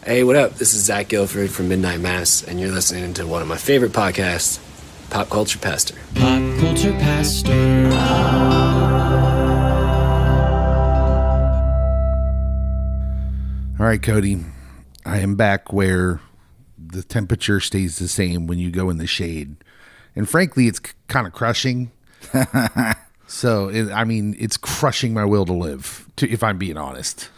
Hey, what up? This is Zach Guilford from Midnight Mass, and you're listening to one of my favorite podcasts, Pop Culture Pastor. Pop Culture Pastor. All right, Cody, I am back where the temperature stays the same when you go in the shade. And frankly, it's kind of crushing. So, it's crushing my will to live, if I'm being honest.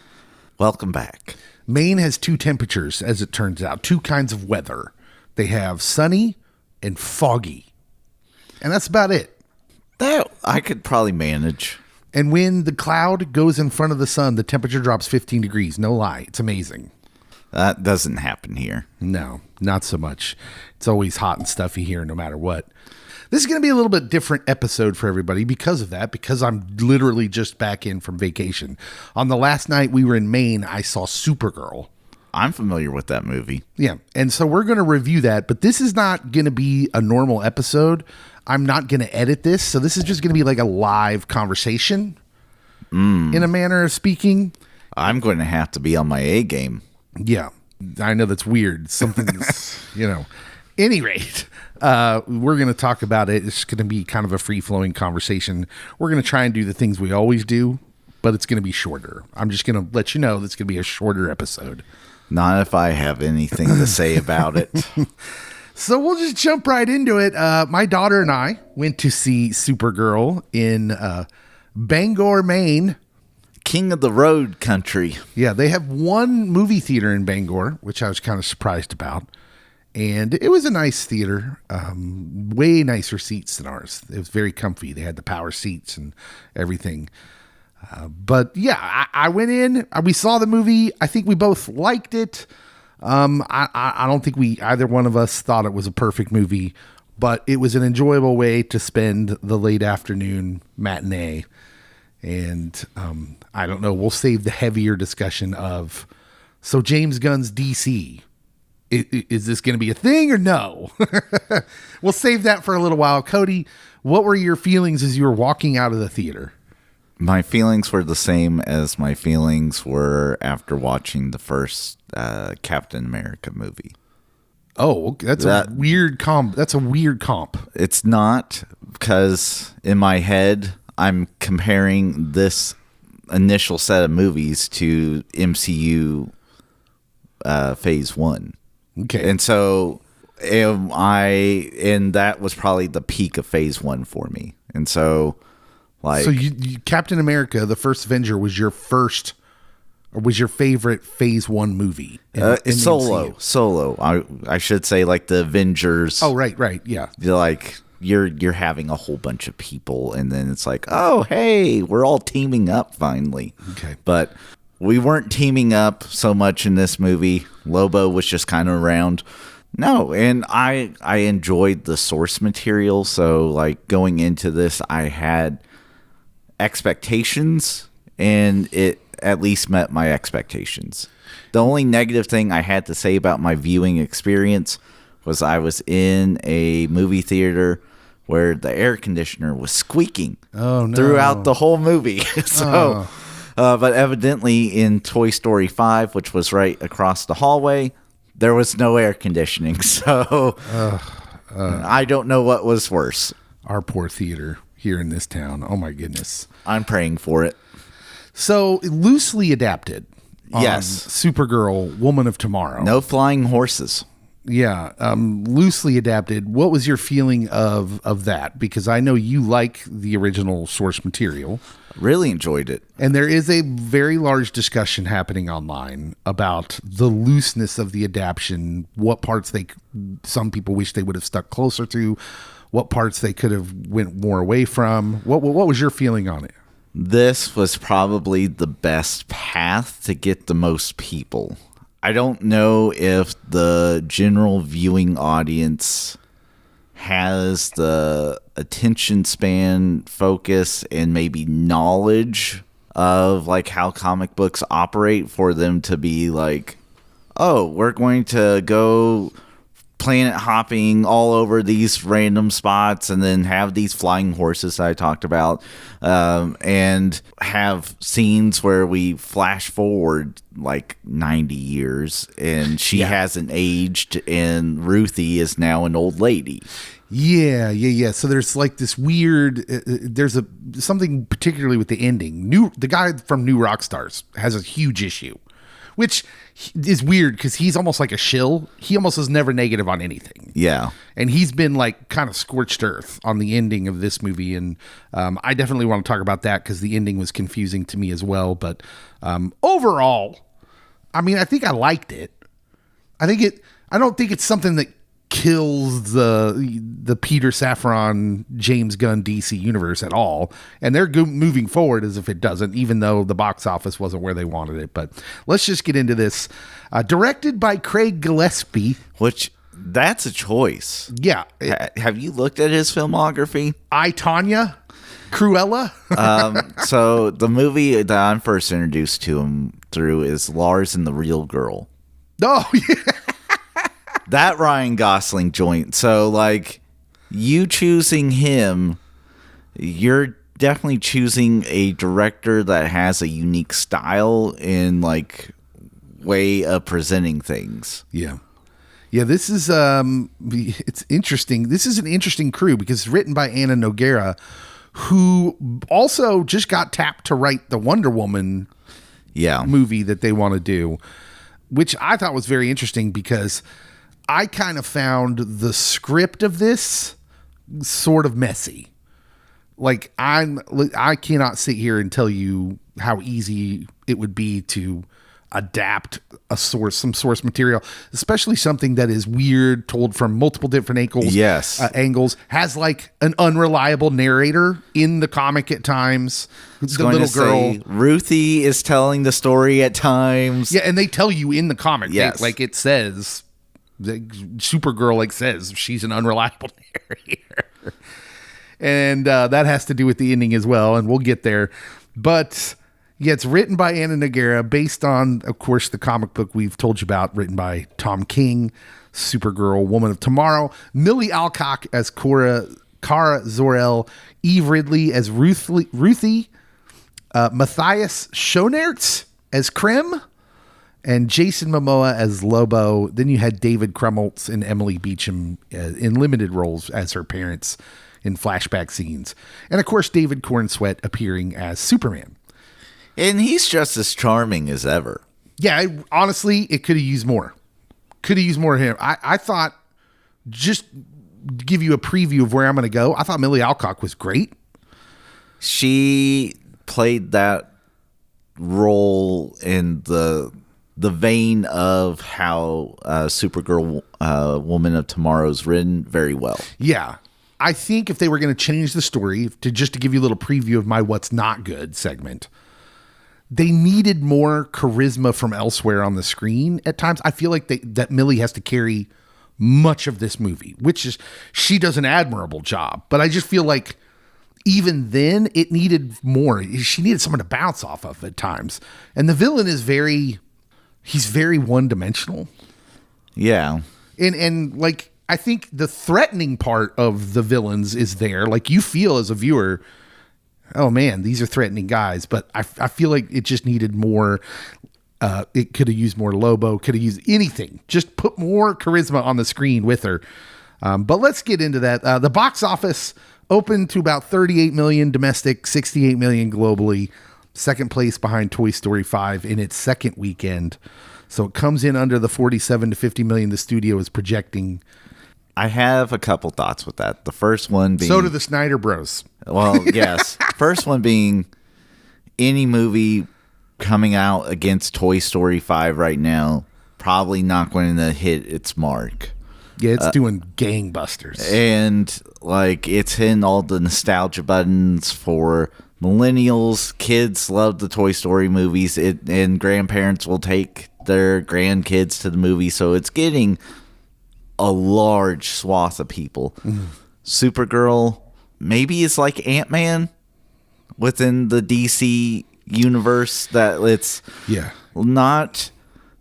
Welcome back. Maine has two temperatures, as it turns out, two kinds of weather. They have sunny and foggy. And that's about it. That I could probably manage. And when the cloud goes in front of the sun, the temperature drops 15 degrees. No lie. It's amazing. That doesn't happen here. No, not so much. It's always hot and stuffy here no matter what. This is going to be a little bit different episode for everybody because of that, because I'm literally just back in from vacation. On the last night we were in Maine, I saw Supergirl. I'm familiar with that movie. Yeah, and so we're going to review that, but this is not going to be a normal episode. I'm not going to edit this, so this is just going to be like a live conversation in a manner of speaking. I'm going to have to be on my A game. Yeah, I know that's weird. Something's, Any rate, we're going to talk about it. It's going to be kind of a free-flowing conversation. We're going to try and do the things we always do, but it's going to be shorter. I'm just going to let you know that's going to be a shorter episode. Not if I have anything to say about it. So we'll just jump right into it. My daughter and I went to see Supergirl in Bangor, Maine. King of the road country. Yeah, they have one movie theater in Bangor, which I was kind of surprised about. And it was a nice theater, way nicer seats than ours. It was very comfy. They had the power seats and everything. But yeah, I went in, we saw the movie. I think we both liked it. I don't think either one of us thought it was a perfect movie, but it was an enjoyable way to spend the late afternoon matinee. And I don't know, we'll save the heavier discussion of, so James Gunn's DC. Is this going to be a thing or no? We'll save that for a little while. Cody, what were your feelings as you were walking out of the theater? My feelings were the same as my feelings were after watching the first Captain America movie. Oh, that's a weird comp. That's a weird comp. It's not, because in my head, I'm comparing this initial set of movies to MCU Phase 1. Okay. And so that was probably the peak of Phase 1 for me. And so you Captain America, the first Avenger, was your favorite Phase 1 movie? Solo. I should say, like the Avengers. Oh, right. Yeah. You're having a whole bunch of people, and then it's like, oh, hey, we're all teaming up finally. Okay. But we weren't teaming up so much in this movie. Lobo was just kind of around. No, and I enjoyed the source material. So, like, going into this, I had expectations, and it at least met my expectations. The only negative thing I had to say about my viewing experience was I was in a movie theater where the air conditioner was squeaking throughout the whole movie. But evidently in Toy Story 5, which was right across the hallway, there was no air conditioning. So I don't know what was worse. Our poor theater here in this town. Oh, my goodness. I'm praying for it. So loosely adapted. Yes. Supergirl, Woman of Tomorrow. No flying horses. Yeah, loosely adapted. What was your feeling of that? Because I know you like the original source material. Really enjoyed it. And there is a very large discussion happening online about the looseness of the adaptation, what parts some people wish they would have stuck closer to, what parts they could have went more away from. What was your feeling on it? This was probably the best path to get the most people. I don't know if the general viewing audience has the attention span, focus, and maybe knowledge of like how comic books operate for them to be like, oh, we're going to go planet hopping all over these random spots, and then have these flying horses that I talked about, and have scenes where we flash forward like 90 years and she hasn't aged, and Ruthie is now an old lady. Yeah. So there's like this weird. There's something particularly with the ending. The guy from New Rockstars has a huge issue, which is weird because he's almost like a shill. He almost is never negative on anything. Yeah, and he's been like kind of scorched earth on the ending of this movie, and I definitely want to talk about that because the ending was confusing to me as well. But overall, I mean, I think I liked it. I don't think it's something that kills the Peter Safran James Gunn DC universe at all, and they're moving forward as if it doesn't, even though the box office wasn't where they wanted it. But let's just get into this. Directed by Craig Gillespie, which that's a choice. Yeah. Have you looked at his filmography? I, Tonya, Cruella. So the movie that I'm first introduced to him through is Lars and the Real Girl. Oh yeah. That Ryan Gosling joint. So, like, you choosing him, you're definitely choosing a director that has a unique style and, like, way of presenting things. Yeah. Yeah, this is, it's interesting. This is an interesting crew because it's written by Ana Nogueira, who also just got tapped to write the Wonder Woman movie that they want to do, which I thought was very interesting because I kind of found the script of this sort of messy. Like I cannot sit here and tell you how easy it would be to adapt some source material, especially something that is weird, told from multiple different angles. Yes, angles, has like an unreliable narrator in the comic at times. The little girl, Ruthie, is telling the story at times. Yeah, and they tell you in the comic, yes, like it says. The Supergirl like says she's an unreliable narrator, and that has to do with the ending as well, and we'll get there. But yeah, it's written by Ana Nogueira, based on, of course, the comic book we've told you about, written by Tom King. Supergirl, Woman of Tomorrow. Milly Alcock as Kara Zor-El, Eve Ridley as Ruthie, Matthias Schoenaerts as Krem, and Jason Momoa as Lobo. Then you had David Krumholtz and Emily Beecham in limited roles as her parents in flashback scenes. And of course, David Cornsweet appearing as Superman. And he's just as charming as ever. Yeah, honestly, it could have used more. Could have used more of him. I thought, just to give you a preview of where I'm going to go, I thought Milly Alcock was great. She played that role in the vein of how Supergirl, Woman of Tomorrow is written very well. Yeah. I think if they were going to change the story, to give you a little preview of my What's Not Good segment, they needed more charisma from elsewhere on the screen at times. I feel like that Milly has to carry much of this movie, which is, she does an admirable job. But I just feel like even then it needed more. She needed someone to bounce off of at times. And the villain is he's very one-dimensional. Yeah. And like, I think the threatening part of the villains is there. Like, you feel as a viewer, oh man, these are threatening guys. But I feel like it just needed more. It could have used more Lobo, could have used anything. Just put more charisma on the screen with her. But let's get into that. The box office opened to about 38 million domestic, 68 million globally. Second place behind Toy Story 5 in its second weekend. So it comes in under the 47 to 50 million the studio is projecting. I have a couple thoughts with that. The first one being... So do the Snyder Bros. Well, yes. First one being any movie coming out against Toy Story 5 right now, probably not going to hit its mark. Yeah, it's doing gangbusters. And like, it's hitting all the nostalgia buttons for millennials. Kids love the Toy Story movies, and grandparents will take their grandkids to the movie, so it's getting a large swath of people. Supergirl maybe is like Ant-Man within the DC universe, that it's not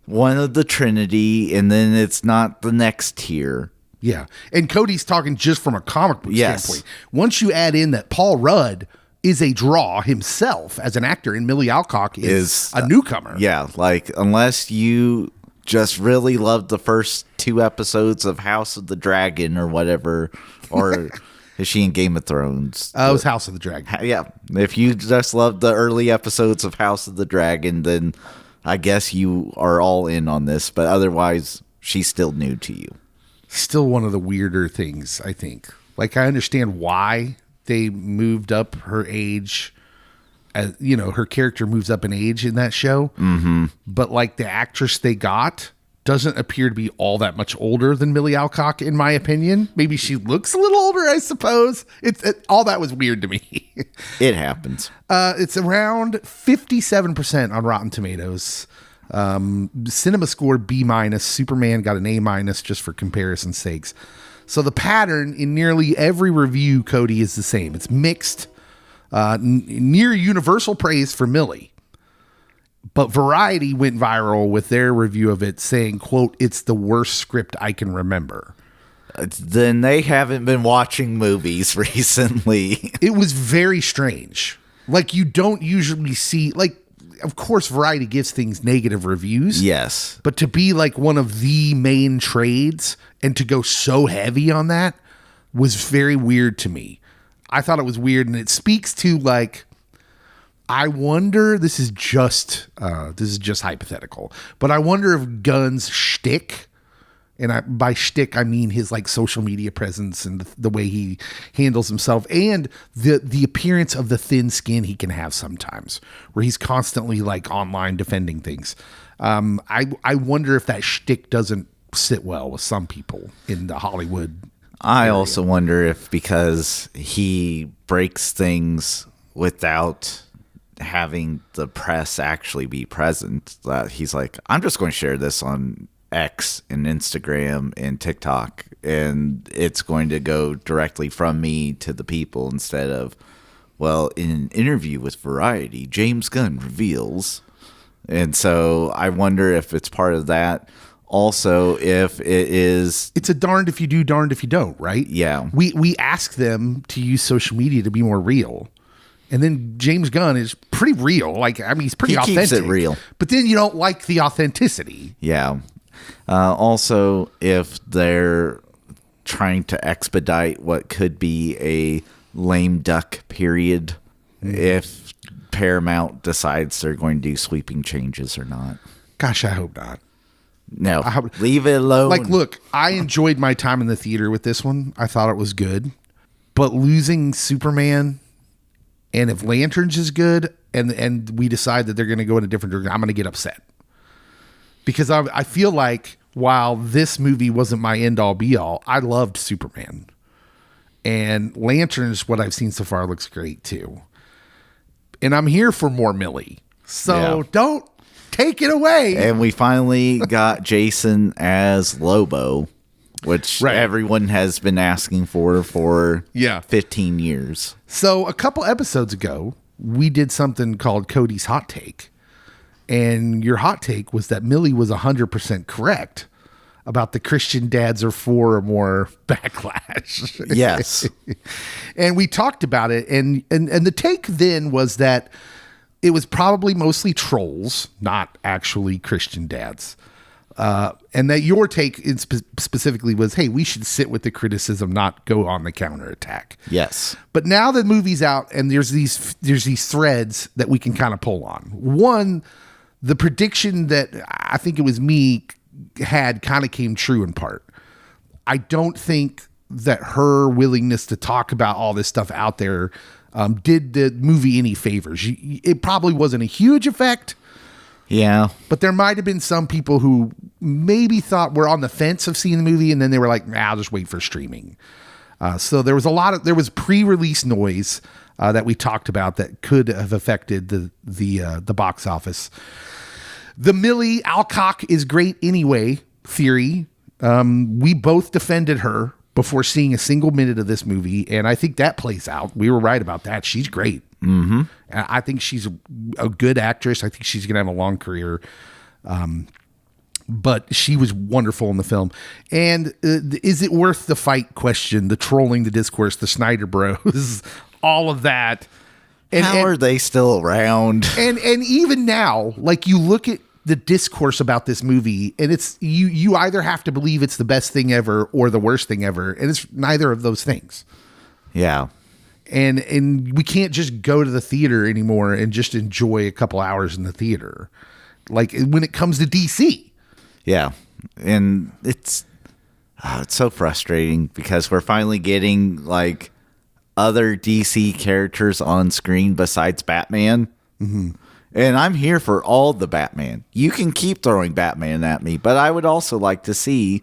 one of the Trinity, and then it's not the next tier. Yeah. And Cody's talking just from a comic book Yes. standpoint. Once you add in that Paul Rudd is a draw himself as an actor, and Milly Alcock is a newcomer. Yeah, like unless you just really loved the first 2 episodes of House of the Dragon or whatever, or is she in Game of Thrones? It was House of the Dragon. Yeah, if you just loved the early episodes of House of the Dragon, then I guess you are all in on this, but otherwise, she's still new to you. Still one of the weirder things, I think. Like, I understand why they moved up her age. Her character moves up in age in that show. Mm-hmm. But, like, the actress they got doesn't appear to be all that much older than Milly Alcock, in my opinion. Maybe she looks a little older, I suppose. All that was weird to me. It happens. It's around 57% on Rotten Tomatoes. Cinema score B-. Superman got an A- just for comparison's sakes. So the pattern in nearly every review, Cody, is the same. It's mixed, near universal praise for Milly. But Variety went viral with their review of it saying, quote, "It's the worst script I can remember." Then they haven't been watching movies recently. It was very strange. Like, you don't usually see, like, of course, Variety gives things negative reviews. Yes. But to be like one of the main trades and to go so heavy on that was very weird to me. I thought it was weird, and it speaks to, like, I wonder, this is just hypothetical, but I wonder if Gunn's shtick, and by shtick I mean his, like, social media presence and the way he handles himself, and the appearance of the thin skin he can have sometimes, where he's constantly, like, online defending things. I wonder if that shtick doesn't sit well with some people in the Hollywood I area. also wonder if because he breaks things without having the press actually be present, that he's like, I'm just going to share this on X and Instagram and TikTok, and it's going to go directly from me to the people instead of, well, in an interview with Variety, James Gunn reveals. And so I wonder if it's part of that. Also, if it's a darned if you do, darned if you don't, right? Yeah. We ask them to use social media to be more real. And then James Gunn is pretty real. Like, I mean, he's pretty authentic. Keeps it real. But then you don't like the authenticity. Yeah. Also, if they're trying to expedite what could be a lame duck period, if Paramount decides they're going to do sweeping changes or not. Gosh, I hope not. No, leave it alone. Like, look, I enjoyed my time in the theater with this one. I thought it was good. But losing Superman, and if Lanterns is good, and we decide that they're going to go in a different direction, I'm going to get upset. Because I feel like while this movie wasn't my end-all, be-all, I loved Superman. And Lanterns, what I've seen so far, looks great, too. And I'm here for more Milly. So don't take it away. And we finally got Jason as Lobo, which everyone has been asking for 15 years. So a couple episodes ago, we did something called Cody's Hot Take. And your hot take was that Milly was 100% correct about the Christian dads are 4 or more backlash. Yes. And we talked about it. And the take then was that it was probably mostly trolls, not actually Christian dads. And that your take specifically was, hey, we should sit with the criticism, not go on the counterattack. Yes. But now the movie's out and there's these threads that we can kind of pull on. One, the prediction that I think it was me had kind of came true in part. I don't think that her willingness to talk about all this stuff out there did the movie any favors. It probably wasn't a huge effect. Yeah. But there might have been some people who maybe thought were on the fence of seeing the movie, and then they were like, nah, I'll just wait for streaming. So there was pre-release noise that we talked about that could have affected the box office. The Milly Alcock is great anyway theory. We both defended her before seeing a single minute of this movie, and I think that plays out. We were right about that. She's great. Mm-hmm. I think she's a good actress. I think she's going to have a long career. But she was wonderful in the film. And is it worth the fight question, the trolling, the discourse, the Snyder Bros, all of that? How are they still around? And even now, like, you look at the discourse about this movie, and it's you either have to believe it's the best thing ever or the worst thing ever, and it's neither of those things. Yeah. And we can't just go to the theater anymore and just enjoy a couple hours in the theater. Like, when it comes to DC. Yeah. And it's so frustrating because we're finally getting, like, other DC characters on screen besides Batman. Mm-hmm. And I'm here for all the Batman. You can keep throwing Batman at me, but I would also like to see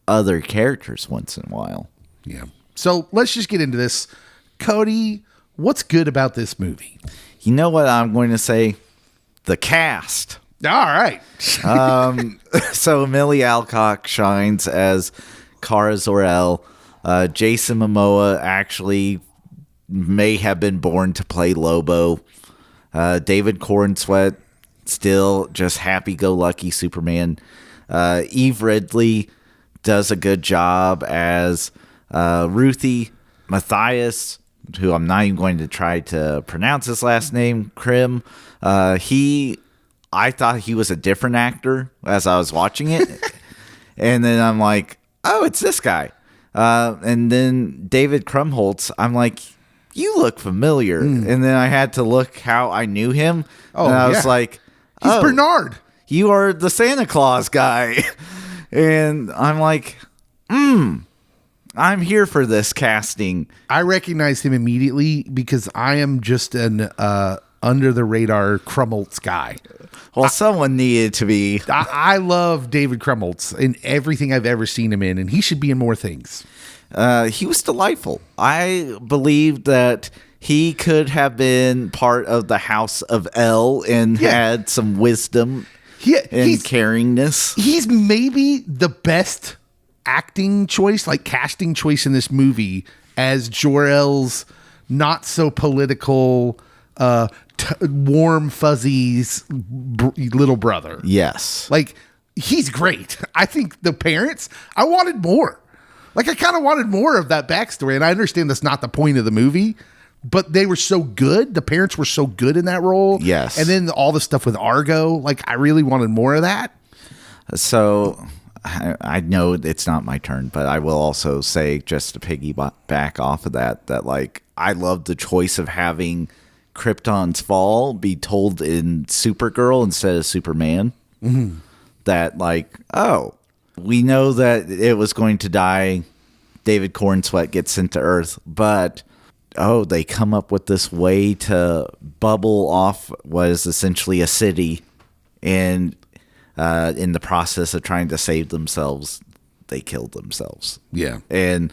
other characters once in a while. Yeah. So let's just get into this. Cody, what's good about this movie? You know what I'm going to say? The cast. All right. So Milly Alcock shines as Kara Zor-El. Jason Momoa actually may have been born to play Lobo. David Cornsweet, still just happy-go-lucky Superman. Eve Ridley does a good job as Ruthie. Matthias, who I'm not even going to try to pronounce his last name, Krim. I thought he was a different actor as I was watching it. And then I'm like, oh, it's this guy. And then David Krumholtz, I'm like, you look familiar. And then I had to look how I knew him. Oh, and I was like, he's Bernard. You are the Santa Claus guy. And I'm like, I'm here for this casting. I recognized him immediately because I am just an under the radar Krumholtz guy. Well, someone needed to be. I love David Krumholtz in everything I've ever seen him in, and he should be in more things. He was delightful. I believe that he could have been part of the House of L and had some wisdom and caringness. He's maybe the best acting choice, like casting choice in this movie as Jor-El's not so political, warm fuzzies little brother. Yes. Like, he's great. I think the parents, I wanted more. Like, I kind of wanted more of that backstory, and I understand that's not the point of the movie, but they were so good. The parents were so good in that role. Yes. And then all the stuff with Argo, like, I really wanted more of that. So I know it's not my turn, but I will also say, just to piggyback off of that, like, I love the choice of having Krypton's fall be told in Supergirl instead of Superman. Mm-hmm. That, like, oh, we know that it was going to die. David Cornsweet gets sent to Earth, but they come up with this way to bubble off what is essentially a city, and in the process of trying to save themselves, they killed themselves. Yeah. And,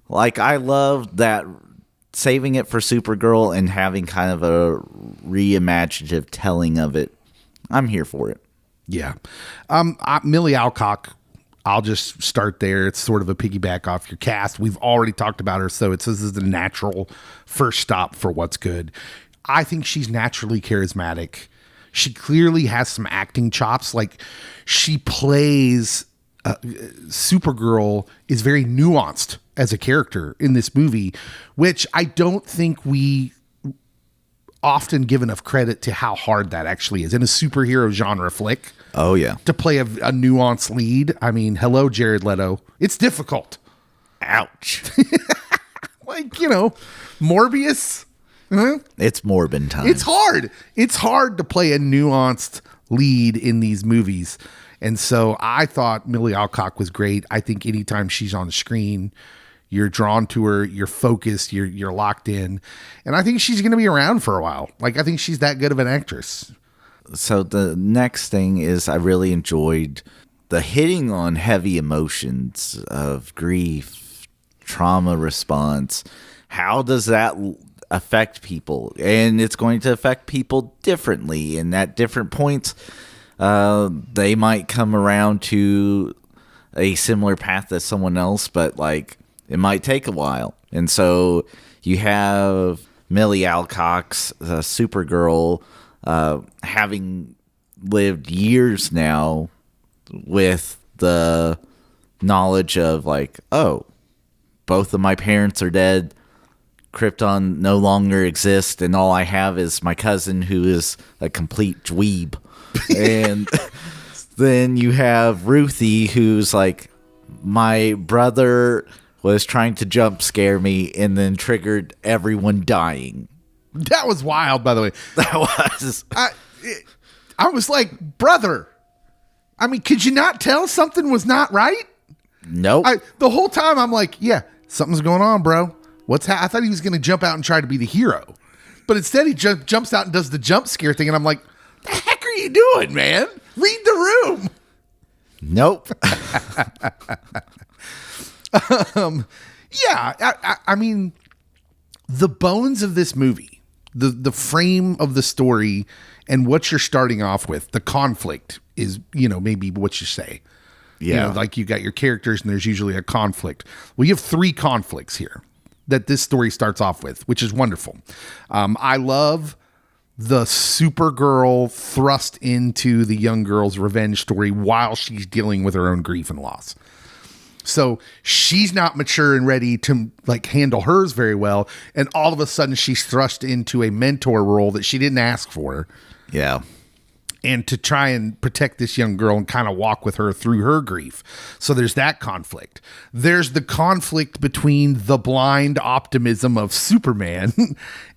like, I love that, saving it for Supergirl and having kind of a reimaginative telling of it. I'm here for it. Yeah. Milly Alcock, I'll just start there. It's sort of a piggyback off your cast. We've already talked about her, so this is the natural first stop for what's good. I think she's naturally charismatic. She clearly has some acting chops. Like, she plays Supergirl is very nuanced as a character in this movie, which I don't think we often give enough credit to how hard that actually is in a superhero genre flick. Oh, yeah. To play a nuanced lead. I mean, hello, Jared Leto. It's difficult. Ouch. Like, Morbius. Huh? It's Morbin time. It's hard. It's hard to play a nuanced lead in these movies. And so I thought Milly Alcock was great. I think anytime she's on the screen, you're drawn to her, you're focused, you're locked in. And I think she's going to be around for a while. Like, I think she's that good of an actress. So the next thing is, I really enjoyed the hitting on heavy emotions of grief, trauma response. How does that affect people? And it's going to affect people differently. And at different points, they might come around to a similar path as someone else, but, like, it might take a while. And so you have Milly Alcock's Supergirl, having lived years now with the knowledge of like, oh, both of my parents are dead. Krypton no longer exists, and all I have is my cousin who is a complete dweeb. And then you have Ruthie, who's like, my brother was trying to jump scare me and then triggered everyone dying. That was wild, by the way. That was. I was like, brother, I mean, could you not tell something was not right? Nope. The whole time I'm like, yeah, something's going on, bro. I thought he was going to jump out and try to be the hero. But instead he jumps out and does the jump scare thing. And I'm like, the heck are you doing, man? Read the room. Nope. Yeah, I mean, the bones of this movie, the frame of the story and what you're starting off with, the conflict is, maybe what you say. Yeah. Like you got your characters and there's usually a conflict. Well, you have 3 conflicts here that this story starts off with, which is wonderful. I love the Supergirl thrust into the young girl's revenge story while she's dealing with her own grief and loss. So she's not mature and ready to like handle hers very well. And all of a sudden she's thrust into a mentor role that she didn't ask for. Yeah. And to try and protect this young girl and kind of walk with her through her grief. So there's that conflict. There's the conflict between the blind optimism of Superman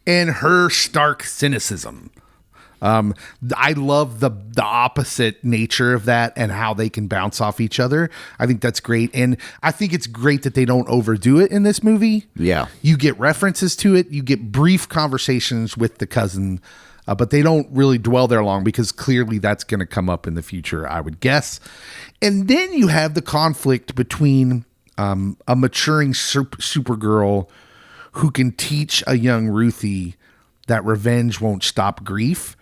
and her stark cynicism. I love the opposite nature of that and how they can bounce off each other. I think that's great. And I think it's great that they don't overdo it in this movie. Yeah. You get references to it. You get brief conversations with the cousin, but they don't really dwell there long because clearly that's going to come up in the future, I would guess. And then you have the conflict between a maturing Supergirl who can teach a young Ruthie that revenge won't stop grief.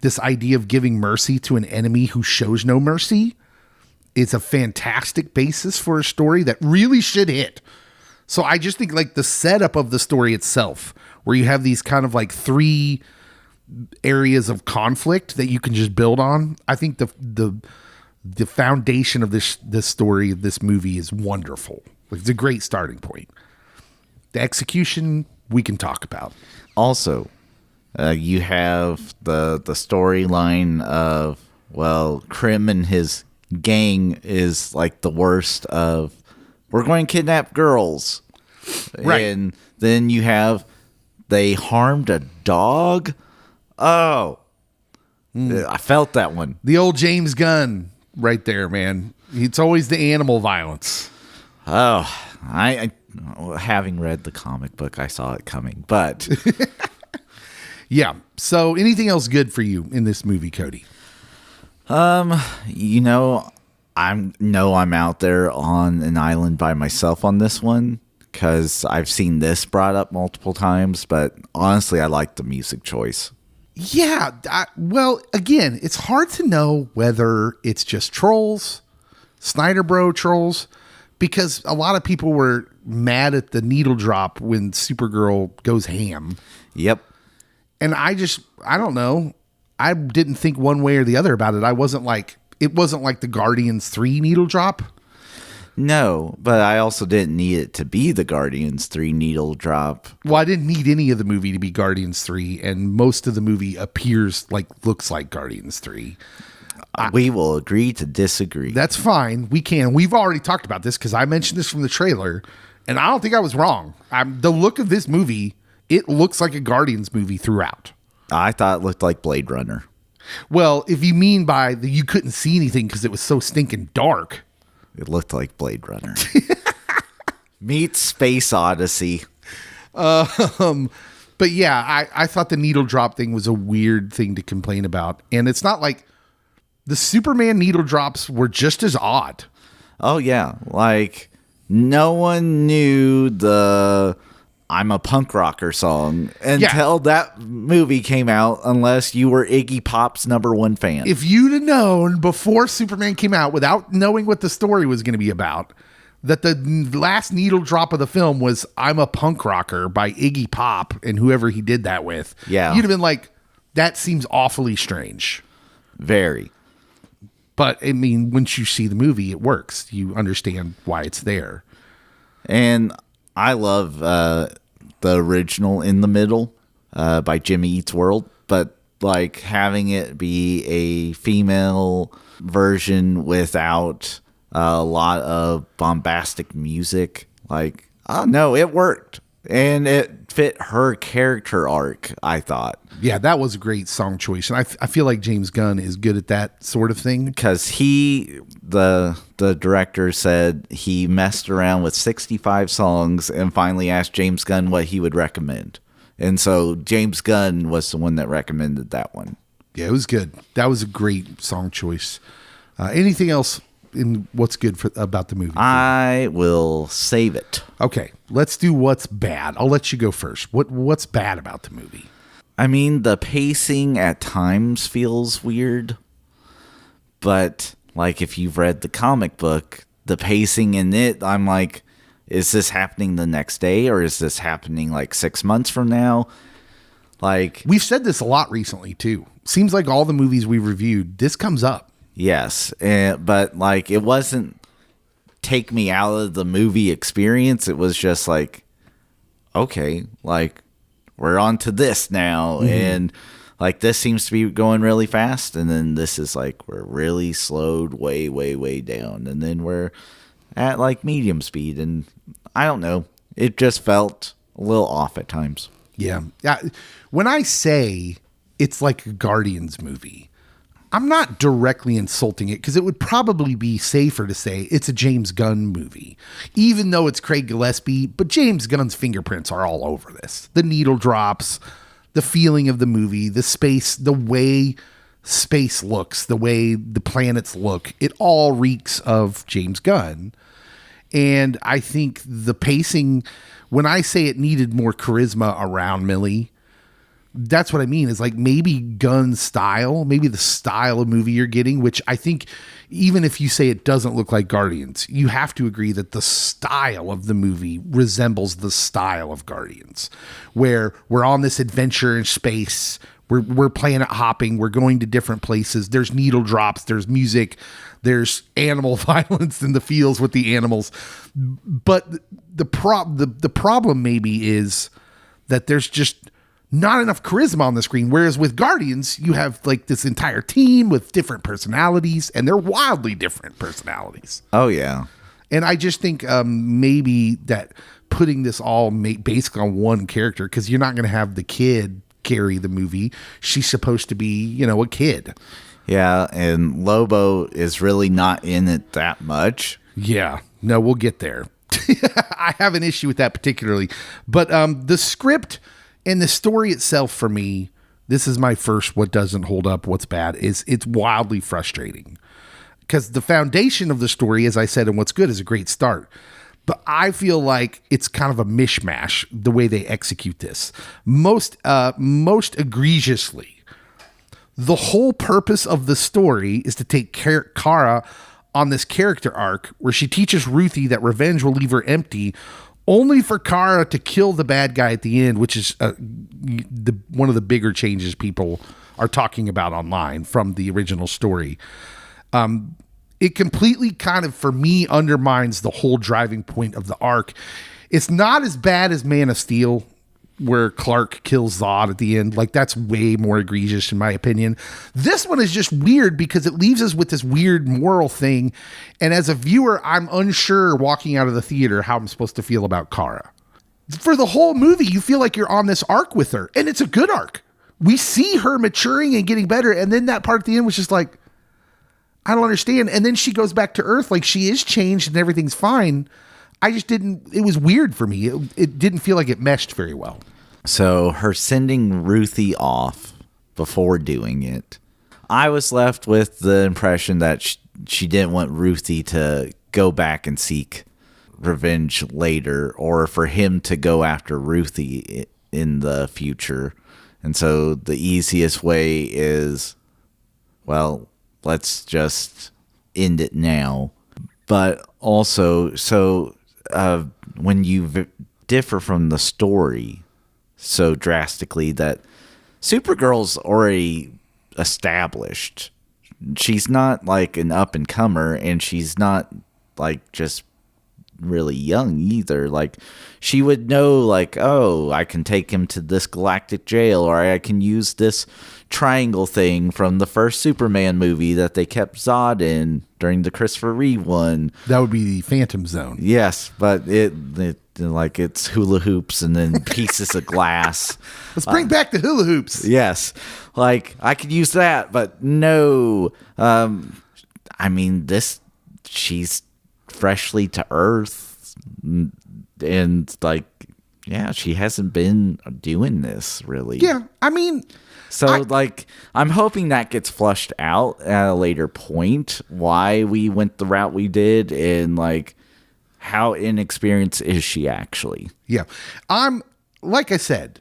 This idea of giving mercy to an enemy who shows no mercy is a fantastic basis for a story that really should hit. So I just think like the setup of the story itself, where you have these kind of like 3 areas of conflict that you can just build on. I think the foundation of this story, this movie is wonderful. Like, it's a great starting point. The execution we can talk about. Also, you have the storyline of, well, Krim and his gang is like the worst of, we're going to kidnap girls. Right. And then you have, they harmed a dog. Oh, I felt that one. The old James Gunn right there, man. It's always the animal violence. Oh, I having read the comic book, I saw it coming, but yeah. So anything else good for you in this movie, Cody? I'm out there on an island by myself on this one because I've seen this brought up multiple times, but honestly, I like the music choice. Yeah. Well, again, it's hard to know whether it's just trolls, Snyder Bro trolls, because a lot of people were mad at the needle drop when Supergirl goes ham. Yep. And I don't know. I didn't think one way or the other about it. It wasn't like the Guardians 3 needle drop. No, but I also didn't need it to be the Guardians 3 needle drop. Well, I didn't need any of the movie to be Guardians 3, and most of the movie looks like Guardians 3. We will agree to disagree. That's fine. We can. We've already talked about this because I mentioned this from the trailer, and I don't think I was wrong. The look of this movie, it looks like a Guardians movie throughout. I thought it looked like Blade Runner. Well, if you mean by you couldn't see anything because it was so stinking dark. It looked like Blade Runner. Meet Space Odyssey. But yeah, I thought the needle drop thing was a weird thing to complain about. And it's not like the Superman needle drops were just as odd. Oh, yeah. Like, no one knew the I'm a Punk Rocker song until that movie came out, unless you were Iggy Pop's #1 fan. If you'd have known before Superman came out, without knowing what the story was going to be about, that the last needle drop of the film was I'm a Punk Rocker by Iggy Pop and whoever he did that with, yeah, you'd have been like, that seems awfully strange. Very. But I mean, once you see the movie, it works. You understand why it's there. And I love the original In the Middle by Jimmy Eats World, but like having it be a female version without a lot of bombastic music, like, oh no, it worked. And it fit her character arc, I thought. Yeah, that was a great song choice. And I feel like James Gunn is good at that sort of thing. Because the director said he messed around with 65 songs and finally asked James Gunn what he would recommend. And so James Gunn was the one that recommended that one. Yeah, it was good. That was a great song choice. Anything else in what's good about the movie? I will save it. Okay, let's do what's bad. I'll let you go first. What's bad about the movie? I mean, the pacing at times feels weird, but like if you've read the comic book, the pacing in it, I'm like, is this happening the next day or is this happening like 6 months from now? Like, we've said this a lot recently too. Seems like all the movies we reviewed, this comes up. Yes, but like it wasn't take me out of the movie experience. It was just like, okay, like we're on to this now. And like this seems to be going really fast. And then this is like we're really slowed way, way, way down. And then we're at like medium speed. And I don't know. It just felt a little off at times. Yeah. When I say it's like a Guardians movie, I'm not directly insulting it because it would probably be safer to say it's a James Gunn movie, even though it's Craig Gillespie. But James Gunn's fingerprints are all over this. The needle drops, the feeling of the movie, the space, the way space looks, the way the planets look. It all reeks of James Gunn. And I think the pacing, when I say it needed more charisma around Milly, that's what I mean, is like maybe Gunn's style, maybe the style of movie you're getting, which I think even if you say it doesn't look like Guardians, you have to agree that the style of the movie resembles the style of Guardians, where we're on this adventure in space, we're planet hopping, we're going to different places, there's needle drops, there's music, there's animal violence in the fields with the animals. But the problem maybe is that there's just not enough charisma on the screen. Whereas with Guardians, you have like this entire team with different personalities, and they're wildly different personalities. Oh, yeah. And I just think maybe that putting this all basically on one character, because you're not going to have the kid carry the movie. She's supposed to be, a kid. Yeah, and Lobo is really not in it that much. Yeah. No, we'll get there. I have an issue with that particularly. But the script and the story itself, for me, this is my first what doesn't hold up, what's bad, is it's wildly frustrating. Because the foundation of the story, as I said, and what's good is a great start. But I feel like it's kind of a mishmash, the way they execute this. Most egregiously, the whole purpose of the story is to take Kara on this character arc where she teaches Ruthie that revenge will leave her empty, only for Kara to kill the bad guy at the end, which is one of the bigger changes people are talking about online from the original story. It completely kind of, for me, undermines the whole driving point of the arc. It's not as bad as Man of Steel, where Clark kills Zod at the end. Like, that's way more egregious in my opinion. This one is just weird because it leaves us with this weird moral thing. And as a viewer, I'm unsure walking out of the theater how I'm supposed to feel about Kara. For the whole movie, you feel like you're on this arc with her, and it's a good arc. We see her maturing and getting better. And then that part at the end was just like, I don't understand. And then she goes back to Earth like she is changed and everything's fine. I just didn't, it was weird for me. It didn't feel like it meshed very well. So her sending Ruthie off before doing it, I was left with the impression that she didn't want Ruthie to go back and seek revenge later, or for him to go after Ruthie in the future. And so the easiest way is, well, let's just end it now. But also, so when you differ from the story so drastically that Supergirl's already established, she's not like an up and comer, and she's not like just really young either. Like, she would know, like, oh, I can take him to this galactic jail, or I can use this triangle thing from the first Superman movie that they kept Zod in during the Christopher Reeve one. That would be the Phantom Zone. Yes, but it like, it's hula hoops and then pieces of glass. Let's bring back the hula hoops. Yes, like, I could use that, but no. I mean, she's freshly to Earth, and like, yeah, she hasn't been doing this really. Yeah, I mean, so like, I'm hoping that gets flushed out at a later point, why we went the route we did, and like, how inexperienced is she actually. Yeah, like I said,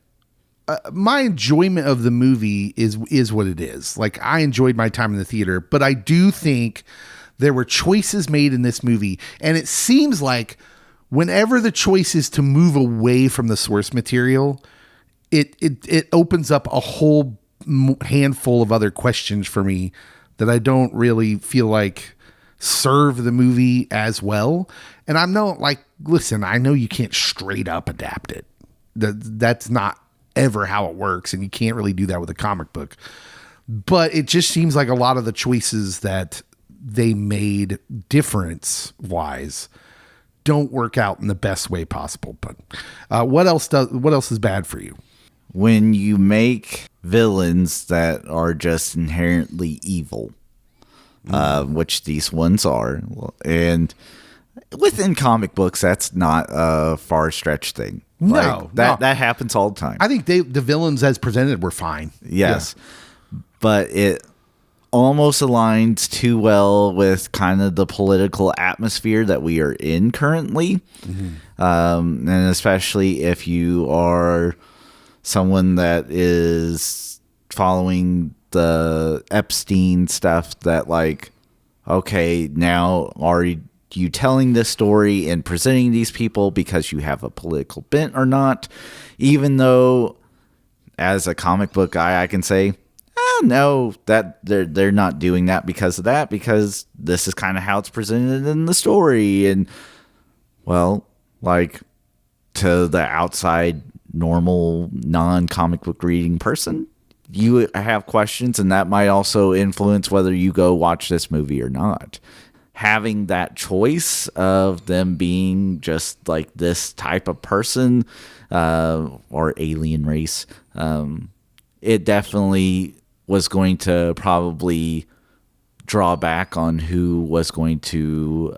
my enjoyment of the movie is what it is. Like, I enjoyed my time in the theater, but I do think there were choices made in this movie, and it seems like whenever the choice is to move away from the source material, it opens up a whole handful of other questions for me that I don't really feel like serve the movie as well. And I'm not like, listen, I know you can't straight up adapt it. That's not ever how it works, and you can't really do that with a comic book. But it just seems like a lot of the choices that they made difference wise don't work out in the best way possible. But what else is bad for you? When you make villains that are just inherently evil, which these ones are, and within comic books, that's not a far stretch thing. No, that happens all the time. I think the villains as presented were fine. Yes, but it almost aligns too well with kind of the political atmosphere that we are in currently. And especially if you are someone that is following the Epstein stuff, that like, okay, now are you telling this story and presenting these people because you have a political bent or not? Even though as a comic book guy, I can say, no, that they're not doing that because of that, because this is kind of how it's presented in the story. And well, like, to the outside normal non-comic book reading person, you have questions, and that might also influence whether you go watch this movie or not. Having that choice of them being just like this type of person, or alien race, it definitely was going to probably draw back on who was going to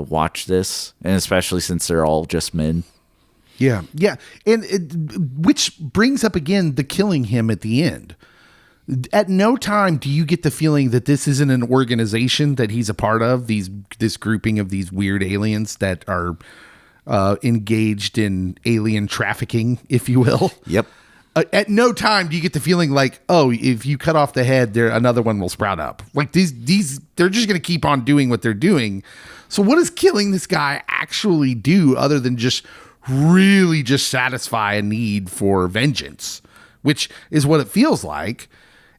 watch this, and especially since they're all just men. Yeah, and which brings up again the killing him at the end. At no time do you get the feeling that this isn't an organization that he's a part of, this grouping of these weird aliens that are engaged in alien trafficking, if you will. Yep. At no time do you get the feeling like, oh, if you cut off the head, another one will sprout up. Like, these they're just going to keep on doing what they're doing. So what does killing this guy actually do other than just really just satisfy a need for vengeance, which is what it feels like?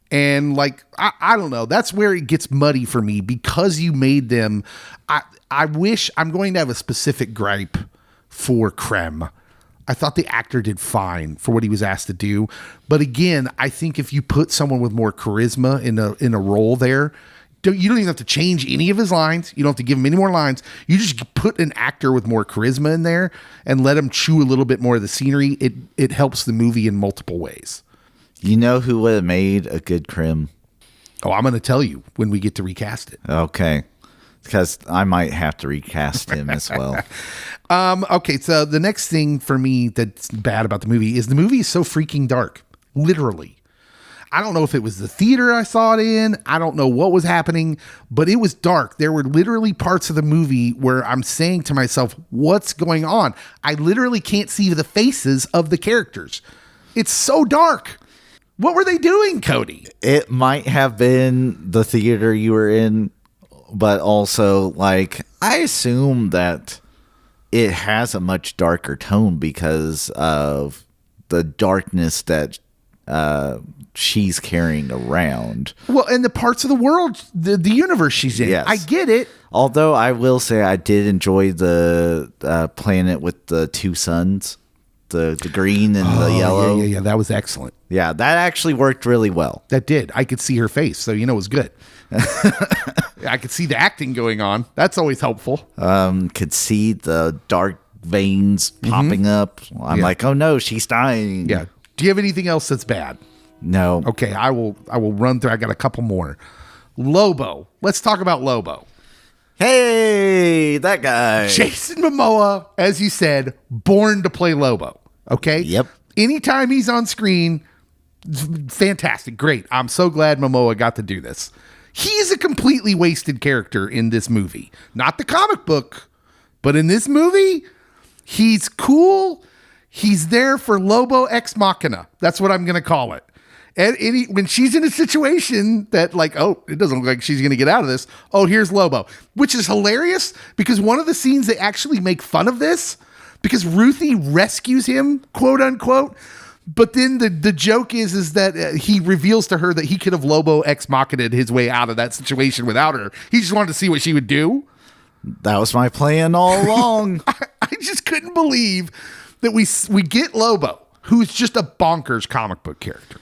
And like, I don't know. That's where it gets muddy for me, because you made them. I wish, I'm going to have a specific gripe for Krem. I thought the actor did fine for what he was asked to do. But again, I think if you put someone with more charisma in a role there, you don't even have to change any of his lines. You don't have to give him any more lines. You just put an actor with more charisma in there and let him chew a little bit more of the scenery. It helps the movie in multiple ways. You know who would have made a good Krem? Oh, I'm going to tell you when we get to recast it. Okay. Because I might have to recast him as well. Okay, so the next thing for me that's bad about the movie is so freaking dark. Literally. I don't know if it was the theater I saw it in. I don't know what was happening, but it was dark. There were literally parts of the movie where I'm saying to myself, what's going on? I literally can't see the faces of the characters. It's so dark. What were they doing, Cody? It might have been the theater you were in, but also, like, I assume that it has a much darker tone because of the darkness that she's carrying around. Well, and the parts of the world, the universe she's in. Yes. I get it. Although I will say I did enjoy the planet with the two suns, the green and the yellow. Yeah. That was excellent. Yeah, that actually worked really well. That did. I could see her face, so it was good. I could see the acting going on. That's always helpful. Could see the dark veins popping up. I'm like, oh no, she's dying. Yeah. Do you have anything else that's bad? No. Okay, I will run through. I got a couple more. Lobo. Let's talk about Lobo. Hey, that guy. Jason Momoa, as you said, born to play Lobo. Okay? Yep. Anytime he's on screen, fantastic. Great. I'm so glad Momoa got to do this. He's a completely wasted character in this movie. Not the comic book, but in this movie, he's cool. He's there for Lobo Ex Machina. That's what I'm going to call it. And when she's in a situation that it doesn't look like she's going to get out of this. Oh, here's Lobo, which is hilarious because one of the scenes they actually make fun of this because Ruthie rescues him, quote unquote. But then the joke is that he reveals to her that he could have Lobo Ex Machina'd his way out of that situation without her. He just wanted to see what she would do. That was my plan all along. I just couldn't believe that we get Lobo, who's just a bonkers comic book character.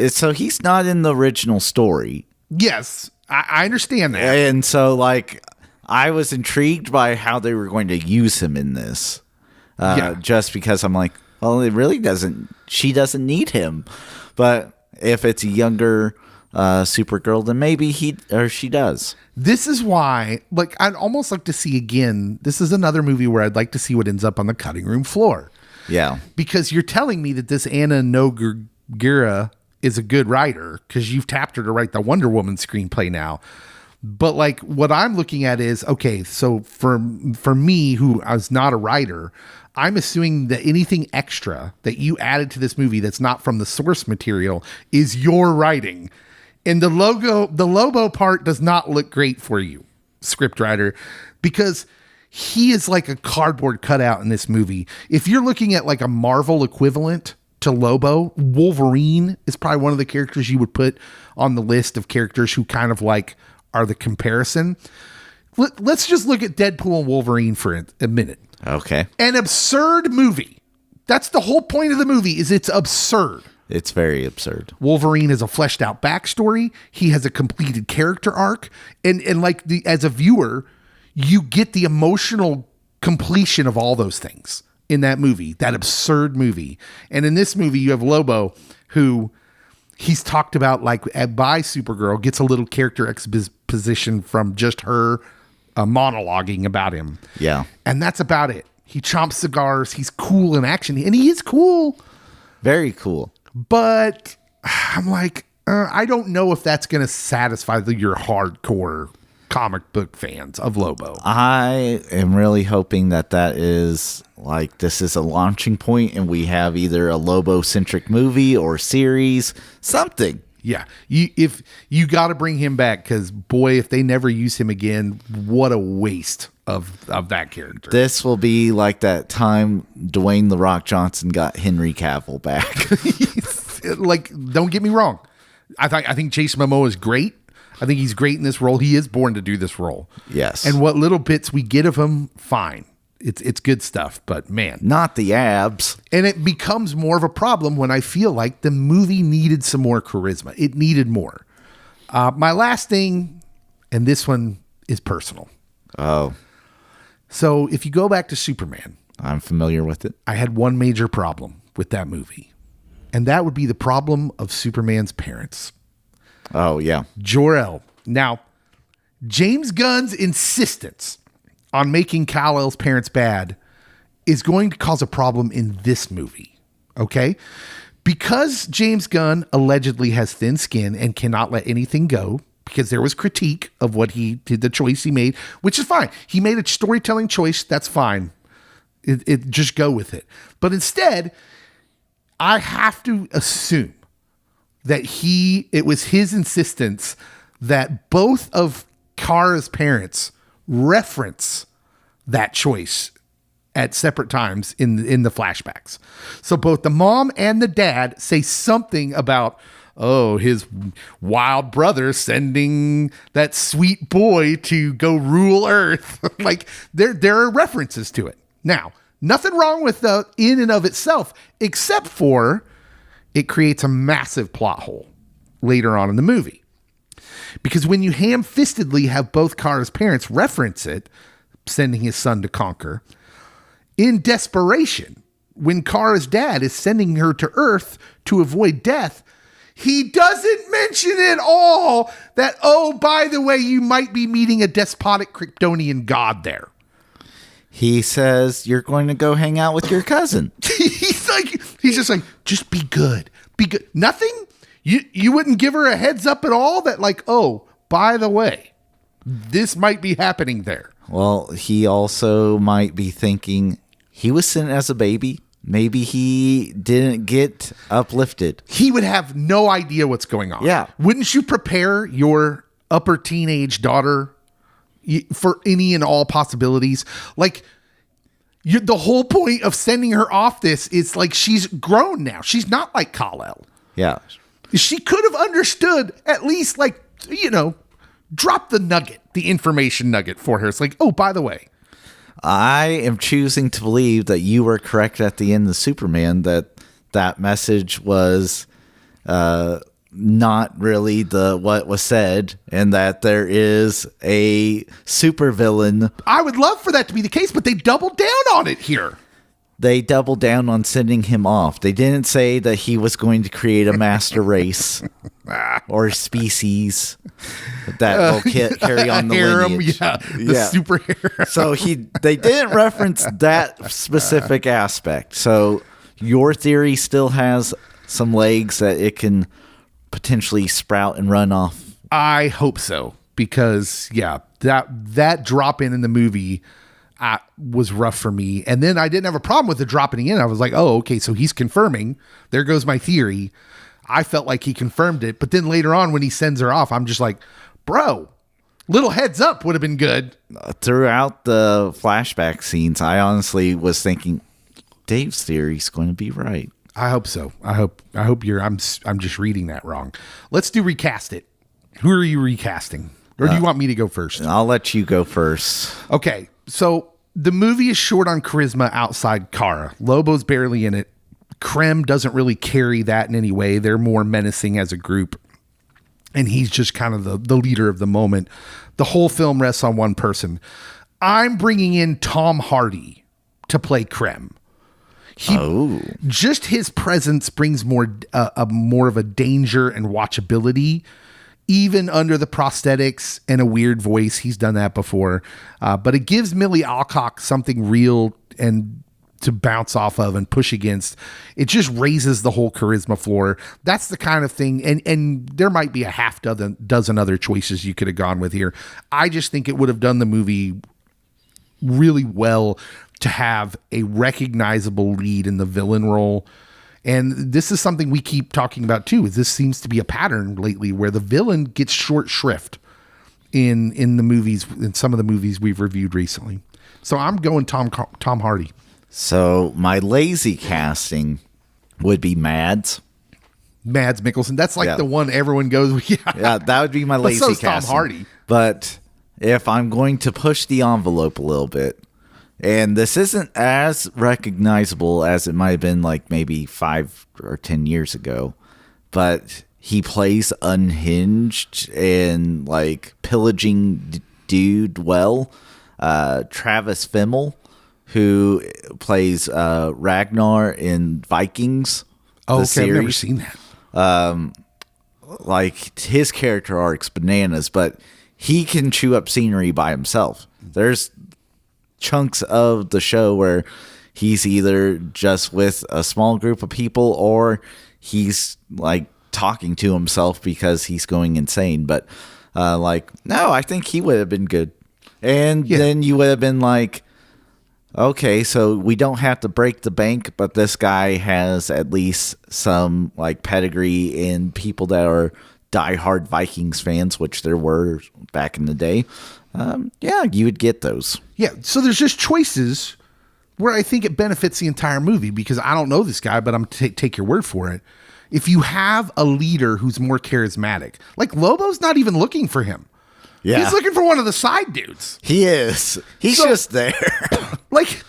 So he's not in the original story. Yes, I understand that. And so, I was intrigued by how they were going to use him in this. Just because I'm like, well, it really doesn't. She doesn't need him. But if it's a younger Supergirl, then maybe he or she does. This is why, I'd almost like to see again. This is another movie where I'd like to see what ends up on the cutting room floor. Yeah. Because you're telling me that this Ana Nogueira is a good writer because you've tapped her to write the Wonder Woman screenplay now. But what I'm looking at is, okay, so for me, who I was not a writer, I'm assuming that anything extra that you added to this movie that's not from the source material is your writing. And the Lobo part does not look great for you, scriptwriter, because he is like a cardboard cutout in this movie. If you're looking at a Marvel equivalent to Lobo, Wolverine is probably one of the characters you would put on the list of characters who kind of are the comparison. Let's just look at Deadpool and Wolverine for a minute. Okay. An absurd movie. That's the whole point of the movie, is it's absurd. It's very absurd. Wolverine has a fleshed out backstory. He has a completed character arc. And as a viewer, you get the emotional completion of all those things in that movie, that absurd movie. And in this movie, you have Lobo, who he's talked about by Supergirl, gets a little character exposition from just her monologuing about him. Yeah. And that's about it. He chomps cigars. He's cool in action. And he is cool. Very cool. But I'm I don't know if that's going to satisfy your hardcore comic book fans of Lobo. I am really hoping that is this is a launching point and we have either a Lobo-centric movie or series, something. Yeah. If you got to bring him back, because boy, if they never use him again, what a waste of that character. This will be like that time Dwayne "The Rock" Johnson got Henry Cavill back. Don't get me wrong. I think Jason Momoa is great. I think he's great in this role. He is born to do this role. Yes. And what little bits we get of him, fine. It's good stuff, but man. Not the abs. And it becomes more of a problem when I feel like the movie needed some more charisma. It needed more. My last thing, and this one is personal. Oh. So if you go back to Superman. I'm familiar with it. I had one major problem with that movie. And that would be the problem of Superman's parents. Oh, yeah. Jor-El. Now, James Gunn's insistence on making Kal-El's parents bad is going to cause a problem in this movie. Okay? Because James Gunn allegedly has thin skin and cannot let anything go, because there was critique of what he did, the choice he made, which is fine. He made a storytelling choice. That's fine. It just go with it. But instead, I have to assume that it was his insistence that both of Kara's parents reference that choice at separate times in the flashbacks. So both the mom and the dad say something about, oh, his wild brother sending that sweet boy to go rule Earth. Like there are references to it. Now, nothing wrong with the in and of itself, except for it creates a massive plot hole later on in the movie. Because when you ham-fistedly have both Kara's parents reference it, sending his son to conquer, in desperation, when Kara's dad is sending her to Earth to avoid death, he doesn't mention at all that, oh, by the way, you might be meeting a despotic Kryptonian god there. He says, you're going to go hang out with your cousin. He's just like, just be good. Be good. Nothing? You wouldn't give her a heads up at all that, like, oh, by the way, this might be happening there. Well, he also might be thinking he was sent as a baby. Maybe he didn't get uplifted. He would have no idea what's going on. Yeah. Wouldn't you prepare your upper teenage daughter for any and all possibilities? Like, the whole point of sending her off this is like she's grown now. She's not like Kal-El. Yeah. She could have understood at least, like, drop the nugget, the information nugget for her. It's like, oh, by the way. I am choosing to believe that you were correct at the end of Superman, that message was not really what was said, and that there is a supervillain. I would love for that to be the case, but they doubled down on it here. They doubled down on sending him off. They didn't say that he was going to create a master race or species that will carry on the harem, lineage. The super harem. So they didn't reference that specific aspect. So your theory still has some legs that it can potentially sprout and run off. I hope so, because that drop in the movie was rough for me. And then I didn't have a problem with the dropping in. I was like, oh, okay, so he's confirming. There goes my theory. I felt like he confirmed it. But then later on when he sends her off, I'm just like, bro, little heads up would have been good. Throughout the flashback scenes, I honestly was thinking Dave's theory is going to be right. I hope so. I hope I'm just reading that wrong. Let's do recast it. Who are you recasting? Or do you want me to go first? I'll let you go first. Okay. So the movie is short on charisma outside Kara. Lobo's barely in it. Krem doesn't really carry that in any way. They're more menacing as a group. And he's just kind of the leader of the moment. The whole film rests on one person. I'm bringing in Tom Hardy to play Krem. Just his presence brings more of a danger and watchability, even under the prosthetics and a weird voice. He's done that before. But it gives Milly Alcock something real and to bounce off of and push against. It just raises the whole charisma floor. That's the kind of thing. And there might be a half dozen other choices you could have gone with here. I just think it would have done the movie really well to have a recognizable lead in the villain role. And this is something we keep talking about too, is this seems to be a pattern lately where the villain gets short shrift in the movies, in some of the movies we've reviewed recently. So I'm going Tom Hardy. So my lazy casting would be Mads Mikkelsen. That's like the one everyone goes with. Yeah, that would be my lazy casting. Tom Hardy. But if I'm going to push the envelope a little bit, and this isn't as recognizable as it might have been like maybe 5 or 10 years ago, but he plays unhinged and like pillaging dude well. Travis Fimmel, who plays Ragnar in Vikings. Oh, okay, series. I've never seen that. Like his character arc's bananas, but he can chew up scenery by himself. There's chunks of the show where he's either just with a small group of people or he's like talking to himself because he's going insane. But no, I think he would have been good. And then you would have been like, okay, so we don't have to break the bank, but this guy has at least some like pedigree in people that are diehard Vikings fans, which there were back in the day. You would get those. Yeah, so there's just choices where I think it benefits the entire movie, because I don't know this guy, but I'm take your word for it. If you have a leader who's more charismatic, like Lobo's not even looking for him. Yeah. He's looking for one of the side dudes. He is. He's just there. Like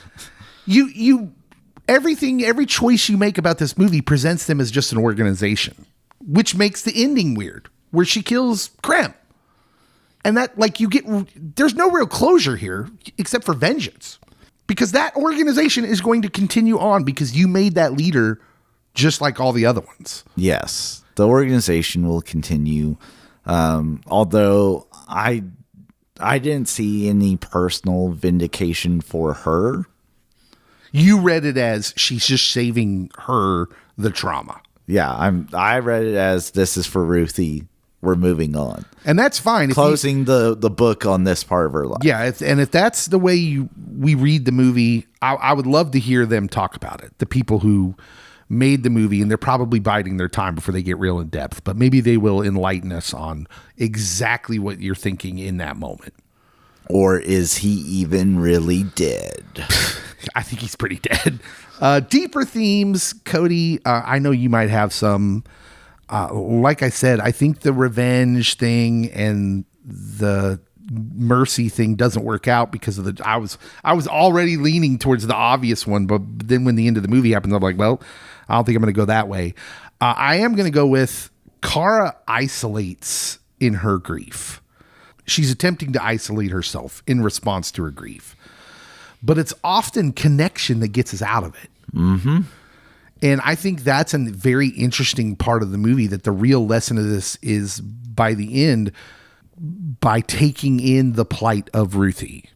every choice you make about this movie presents them as just an organization, which makes the ending weird, where she kills Krem. And that, like, there's no real closure here except for vengeance, because that organization is going to continue on because you made that leader just like all the other ones. Yes, the organization will continue. Although I didn't see any personal vindication for her. You read it as she's just saving her the trauma. Yeah, I read it as this is for Ruthie. We're moving on. And that's fine. Closing the book on this part of her life. Yeah, if that's the way we read the movie, I would love to hear them talk about it. The people who made the movie, and they're probably biding their time before they get real in depth, but maybe they will enlighten us on exactly what you're thinking in that moment. Or is he even really dead? I think he's pretty dead. Deeper themes, Cody, I know you might have some. Like I said, I think the revenge thing and the mercy thing doesn't work out because of I was already leaning towards the obvious one, but then when the end of the movie happens, I'm like, well, I don't think I'm going to go that way. I am going to go with Kara isolates in her grief. She's attempting to isolate herself in response to her grief, but it's often connection that gets us out of it. Mm-hmm. And I think that's a very interesting part of the movie, that the real lesson of this is by the end, by taking in the plight of Ruthie,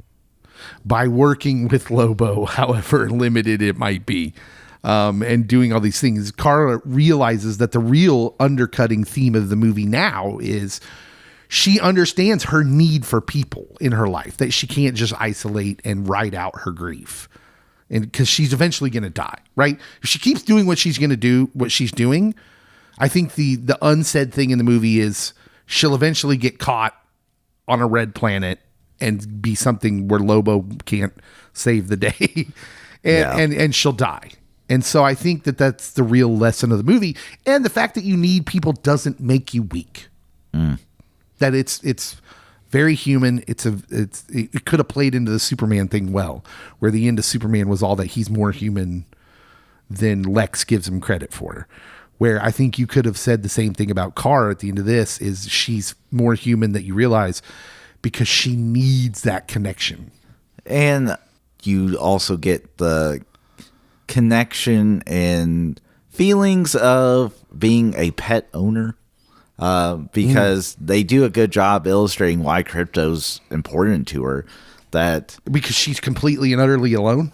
by working with Lobo, however limited it might be, and doing all these things, Kara realizes that the real undercutting theme of the movie now is she understands her need for people in her life, that she can't just isolate and ride out her grief. And because she's eventually going to die, right? If she keeps doing what she's going to do, what she's doing, I think the unsaid thing in the movie is she'll eventually get caught on a red planet and be something where Lobo can't save the day, and she'll die. And so I think that's the real lesson of the movie, and the fact that you need people doesn't make you weak. That it's very human. It could have played into the Superman thing well, where the end of Superman was all that he's more human than Lex gives him credit for. Where I think you could have said the same thing about Kara at the end of this, is she's more human that you realize because she needs that connection. And you also get the connection and feelings of being a pet owner. Because they do a good job illustrating why Krypto's important to her. That because she's completely and utterly alone.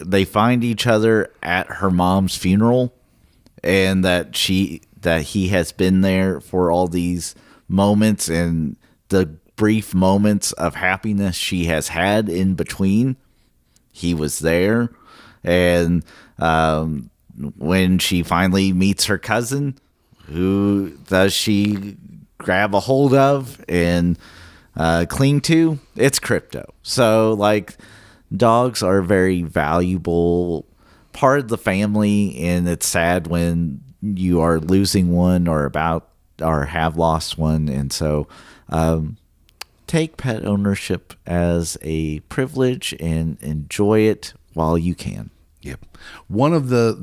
They find each other at her mom's funeral, and that he has been there for all these moments and the brief moments of happiness she has had in between. He was there, and when she finally meets her cousin, who does she grab a hold of and cling to? It's Krypto. So, like, dogs are a very valuable part of the family, and it's sad when you are losing one or have lost one. And so take pet ownership as a privilege and enjoy it while you can. Yep. One of the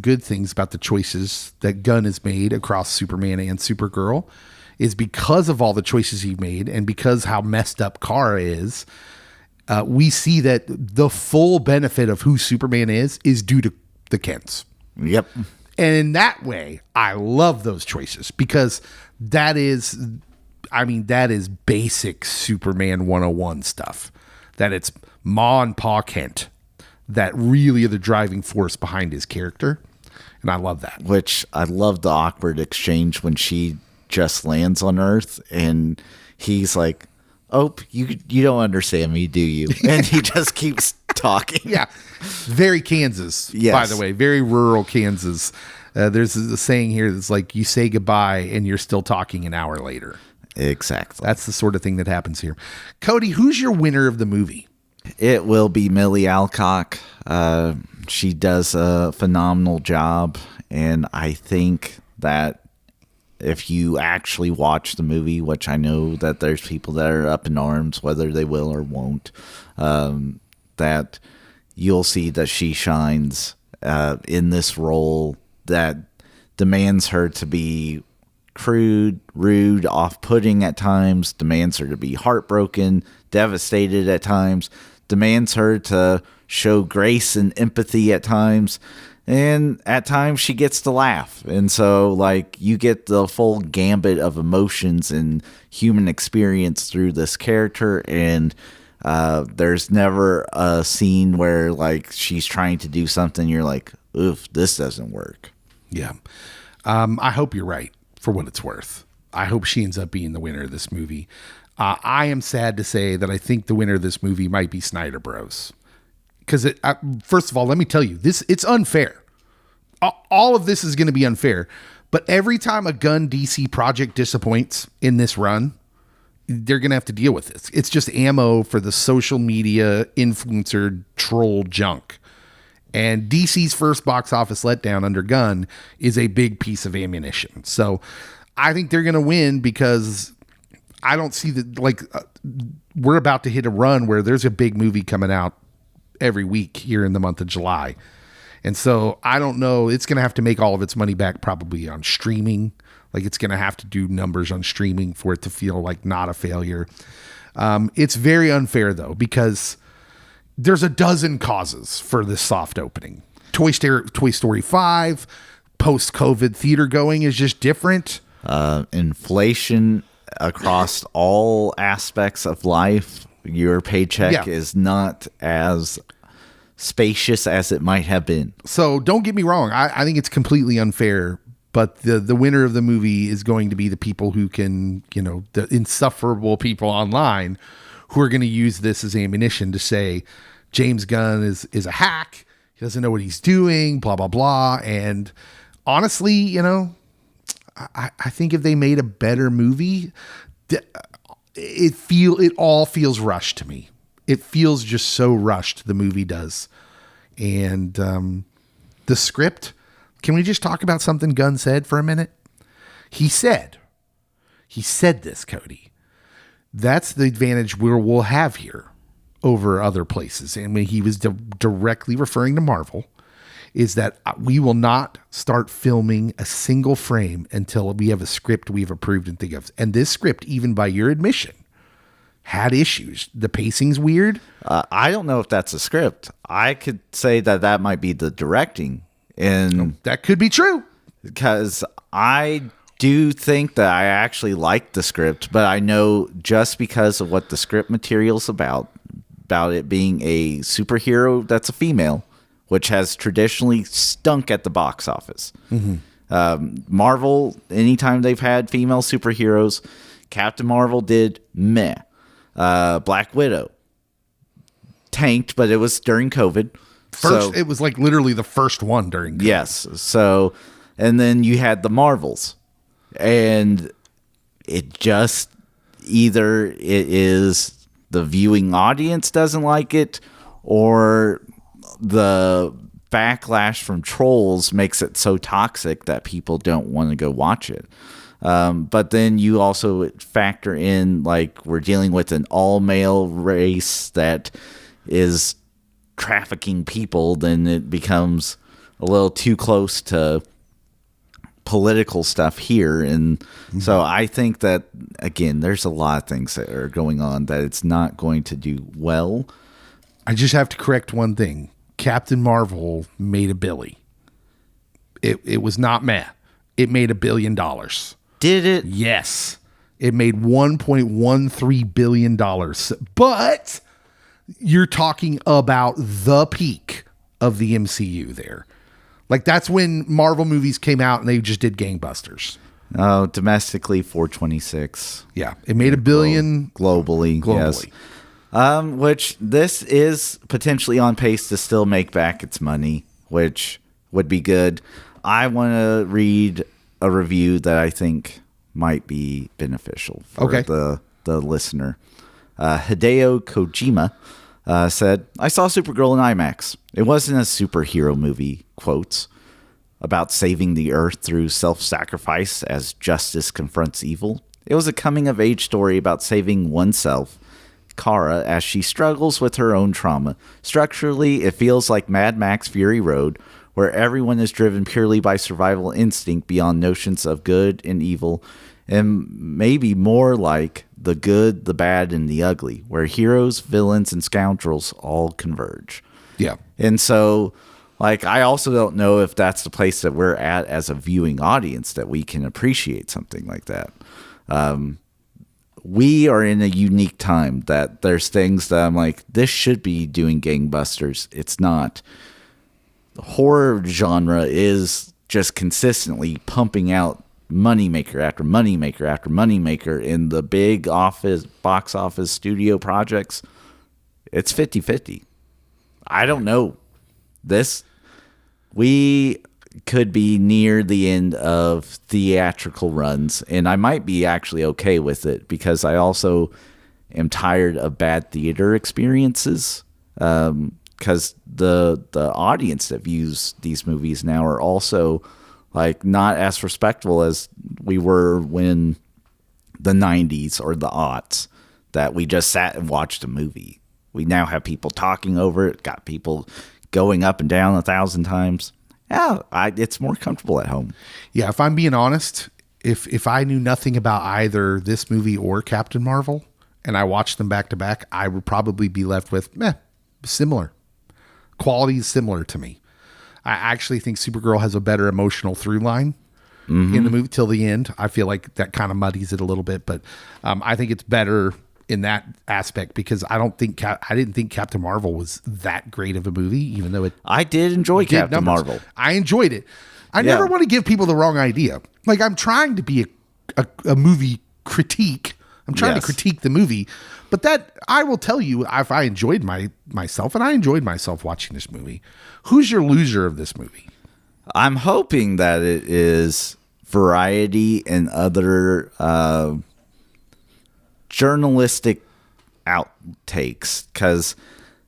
good things about the choices that Gunn has made across Superman and Supergirl is because of all the choices he made and because how messed up Kara is, we see that the full benefit of who Superman is due to the Kents. Yep. And in that way, I love those choices because that is basic Superman 101 stuff. That it's Ma and Pa Kent that really are the driving force behind his character. And I love that. Which I love the awkward exchange when she just lands on Earth and he's like, "Oh, you don't understand me, do you?" And he just keeps talking. Yeah. Very Kansas, yes. By the way. Very rural Kansas. There's a saying here that's like, you say goodbye and you're still talking an hour later. Exactly. That's the sort of thing that happens here. Cody, who's your winner of the movie? It will be Milly Alcock. She does a phenomenal job, and I think that if you actually watch the movie, which I know that there's people that are up in arms whether they will or won't, that you'll see that she shines in this role that demands her to be crude, rude, off-putting at times, demands her to be heartbroken, devastated at times, demands her to show grace and empathy at times, and at times she gets to laugh. And so, like, you get the full gambit of emotions and human experience through this character, and there's never a scene where, like, she's trying to do something you're like, oof, this doesn't work. Yeah. I hope you're right, for what it's worth. I hope she ends up being the winner of this movie. I am sad to say that I think the winner of this movie might be Snyder Bros. Because, first of all, let me tell you, it's unfair. All of this is going to be unfair. But every time a Gunn DC project disappoints in this run, they're going to have to deal with this. It's just ammo for the social media influencer troll junk. And DC's first box office letdown under Gunn is a big piece of ammunition. So I think they're going to win because I don't see that, like, we're about to hit a run where there's a big movie coming out every week here in the month of July. And so I don't know. It's going to have to make all of its money back probably on streaming. Like, it's going to have to do numbers on streaming for it to feel like not a failure. It's very unfair, though, because there's a dozen causes for this soft opening. Toy Story 5, post-COVID theater going is just different. Inflation across all aspects of life. Your paycheck is not as spacious as it might have been. So don't get me wrong. I think it's completely unfair, but the winner of the movie is going to be the people who can, the insufferable people online who are going to use this as ammunition to say James Gunn is a hack. He doesn't know what he's doing, blah, blah, blah. And honestly, I think if they made a better movie, it all feels rushed to me. It feels just so rushed, the movie does. And the script, can we just talk about something Gunn said for a minute? He said this, Cody. That's the advantage we'll have here over other places. And when he was directly referring to Marvel, is that we will not start filming a single frame until we have a script we've approved and think of. And this script, even by your admission, had issues. The pacing's weird. I don't know if that's a script. I could say that might be the directing. And that could be true. Because I do think that I actually like the script, but I know just because of what the script material's about it being a superhero that's a female, which has traditionally stunk at the box office. Mm-hmm. Marvel, anytime they've had female superheroes, Captain Marvel did meh. Black Widow tanked, but it was during COVID. It was like literally the first one during COVID. Yes. So, and then you had the Marvels, and it just either it is the viewing audience doesn't like it, or the backlash from trolls makes it so toxic that people don't want to go watch it. But then you also factor in, like, we're dealing with an all-male race that is trafficking people, then it becomes a little too close to political stuff here. And so I think that, again, there's a lot of things that are going on that it's not going to do well. I just have to correct one thing. Captain Marvel made a billy. It was not meh. It made $1 billion. Did it? Yes. It made $1.13 billion. But you're talking about the peak of the MCU there. Like, that's when Marvel movies came out and they just did gangbusters. Oh, domestically, 426. Yeah. It made $1 billion. Globally. Yes. Which this is potentially on pace to still make back its money, which would be good. I want to read a review that I think might be beneficial for Okay. the listener. Hideo Kojima said, I saw Supergirl in IMAX. It wasn't a superhero movie, quotes, about saving the Earth through self-sacrifice as justice confronts evil. It was a coming-of-age story about saving oneself, Kara, as she struggles with her own trauma. Structurally, it feels like Mad Max Fury Road, where everyone is driven purely by survival instinct beyond notions of good and evil, and maybe more like the good, the bad, and the ugly, where heroes, villains, and scoundrels all converge. Yeah. And so, like, I also don't know if that's the place that we're at as a viewing audience that we can appreciate something like that. We are in a unique time that there's things that I'm like, this should be doing gangbusters. It's not. The horror genre is just consistently pumping out moneymaker after moneymaker after moneymaker in the big box office studio projects. It's 50-50. I don't know. We could be near the end of theatrical runs, and I might be actually okay with it because I also am tired of bad theater experiences. Because the audience that views these movies now are also like not as respectful as we were when the 90s or the aughts, that we just sat and watched a movie. We now have people talking over it, got people going up and down 1,000 times. Yeah, it's more comfortable at home. Yeah, if I'm being honest, if I knew nothing about either this movie or Captain Marvel and I watched them back to back, I would probably be left with, similar. Quality is similar to me. I actually think Supergirl has a better emotional through line in the movie till the end. I feel like that kind of muddies it a little bit, but I think it's better in that aspect because I didn't think Captain Marvel was that great of a movie, even though I did enjoy Captain Marvel. I enjoyed it. I never want to give people the wrong idea. Like, I'm trying to be a movie critique. I'm trying to critique the movie, but that I will tell you, if I enjoyed myself, and I enjoyed myself watching this movie. Who's your loser of this movie? I'm hoping that it is Variety and other journalistic outtakes, because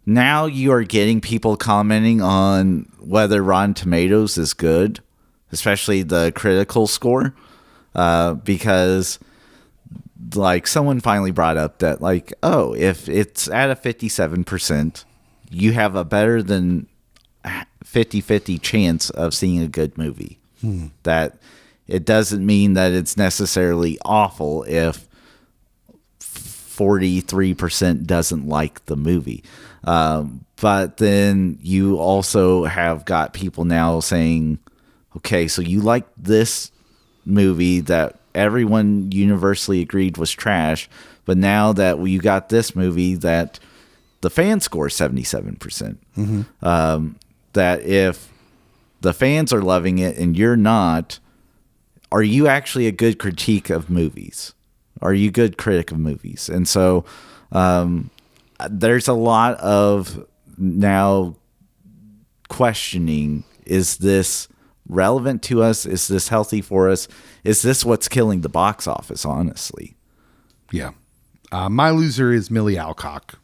now you are getting people commenting on whether Rotten Tomatoes is good, especially the critical score, because like someone finally brought up that like, oh, if it's at a 57%, you have a better than 50-50 chance of seeing a good movie. That it doesn't mean that it's necessarily awful if 43% doesn't like the movie. But then you also have got people now saying, okay, so you like this movie that everyone universally agreed was trash, but now that you got this movie that the fan score is 77%, that if the fans are loving it and you're not, are you actually a good critique of movies? Are you a good critic of movies? And so there's a lot of now questioning, is this relevant to us? Is this healthy for us? Is this what's killing the box office, honestly? Yeah. My loser is Milly Alcock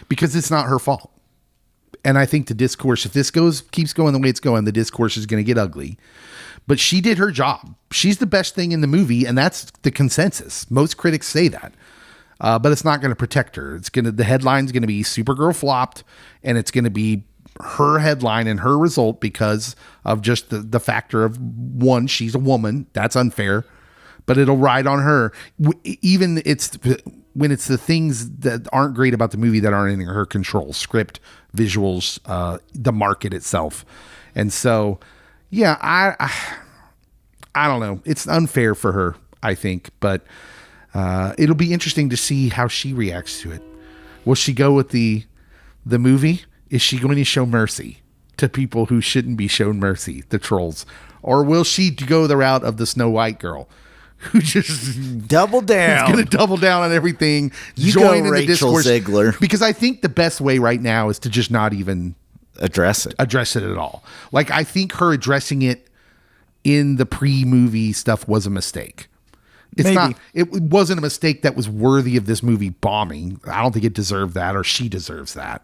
because it's not her fault. And I think the discourse, if this keeps going the way it's going, the discourse is going to get ugly. But she did her job. She's the best thing in the movie, and that's the consensus. Most critics say that. But it's not going to protect her. The headline's going to be Supergirl flopped, and it's going to be her headline and her result because of just the factor of, one, she's a woman. That's unfair. But it'll ride on her. Even when it's the things that aren't great about the movie that aren't in her control. Script, visuals, the market itself. And so, yeah, I don't know. It's unfair for her, I think. But it'll be interesting to see how she reacts to it. Will she go with the movie? Is she going to show mercy to people who shouldn't be shown mercy, the trolls? Or will she go the route of the Snow White girl, who just double down? Is going to double down on everything. You join go in Rachel the discourse. Zegler. Because I think the best way right now is to just not even address it at all. Like, I think her addressing it in the pre-movie stuff was a mistake. It's Maybe. not. It wasn't a mistake that was worthy of this movie bombing. I don't think it deserved that, or she deserves that,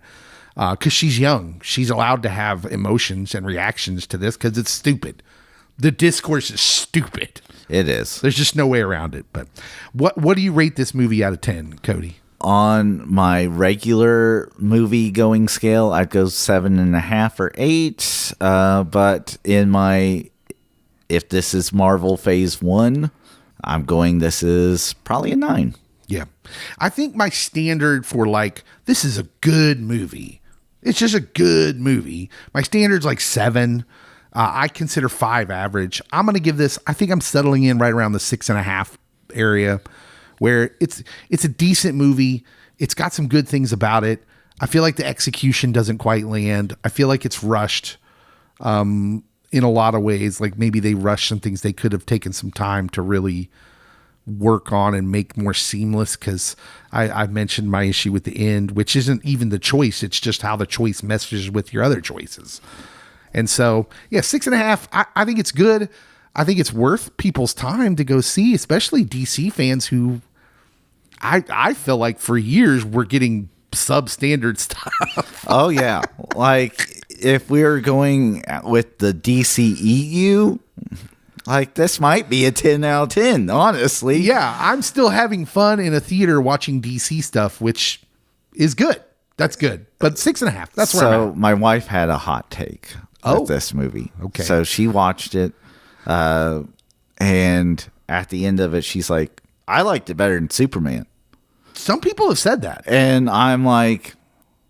because she's young. She's allowed to have emotions and reactions to this because it's stupid. The discourse is stupid. It is. There's just no way around it. But what do you rate this movie out of 10, Cody? On my regular movie going scale, I'd go 7.5 or 8. But in my, if this is Marvel Phase 1, I'm going, this is probably a 9. Yeah. I think my standard for like, this is a good movie. It's just a good movie. My standard's like 7. I consider 5 average. I'm going to give this, I think I'm settling in right around the 6.5 area, where it's a decent movie. It's got some good things about it. I feel like the execution doesn't quite land. I feel like it's rushed in a lot of ways. Like maybe they rushed some things they could have taken some time to really work on and make more seamless, because I mentioned my issue with the end, which isn't even the choice. It's just how the choice meshes with your other choices. And so, yeah, 6.5. I think it's good. I think it's worth people's time to go see, especially DC fans who I feel like for years were getting substandard stuff. Oh, yeah. Like, if we were going with the DCEU, like, this might be a 10 out of 10, honestly. Yeah, I'm still having fun in a theater watching DC stuff, which is good. That's good. But 6.5, that's where I'm at. My wife had a hot take with this movie. Okay. So she watched it, and at the end of it, she's like, I liked it better than Superman. Some people have said that. And I'm like,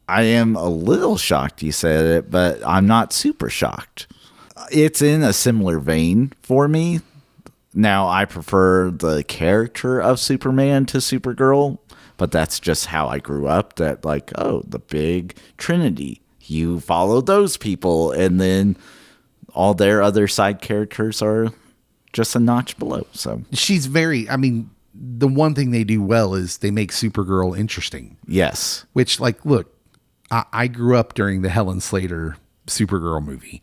I am a little shocked you said it, but I'm not super shocked. It's in a similar vein for me. Now, I prefer the character of Superman to Supergirl, but that's just how I grew up. That, like, oh, the big Trinity. You follow those people, and then all their other side characters are just a notch below. So She's very, I mean, the one thing they do well is they make Supergirl interesting. yes, Which, like, look, I grew up during the Helen Slater Supergirl movie.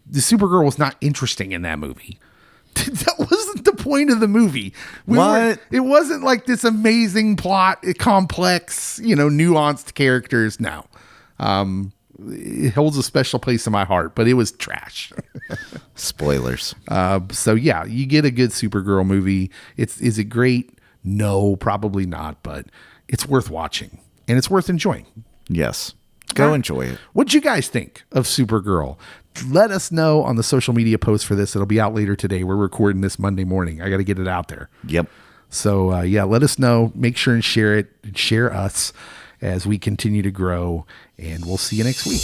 The Supergirl was not interesting in that movie. That wasn't the point of the movie. It wasn't like this amazing plot, complex, nuanced characters. No. It holds a special place in my heart, but it was trash. spoilers. So yeah, you get a good Supergirl movie. Is it great? No, probably not, but it's worth watching and it's worth enjoying. Yes, go enjoy it. What'd you guys think of Supergirl? Let us know on the social media post for this. It'll be out later today. We're recording this Monday morning. I got to get it out there. Yep. So yeah, let us know. Make sure and share it and share us as we continue to grow, and we'll see you next week.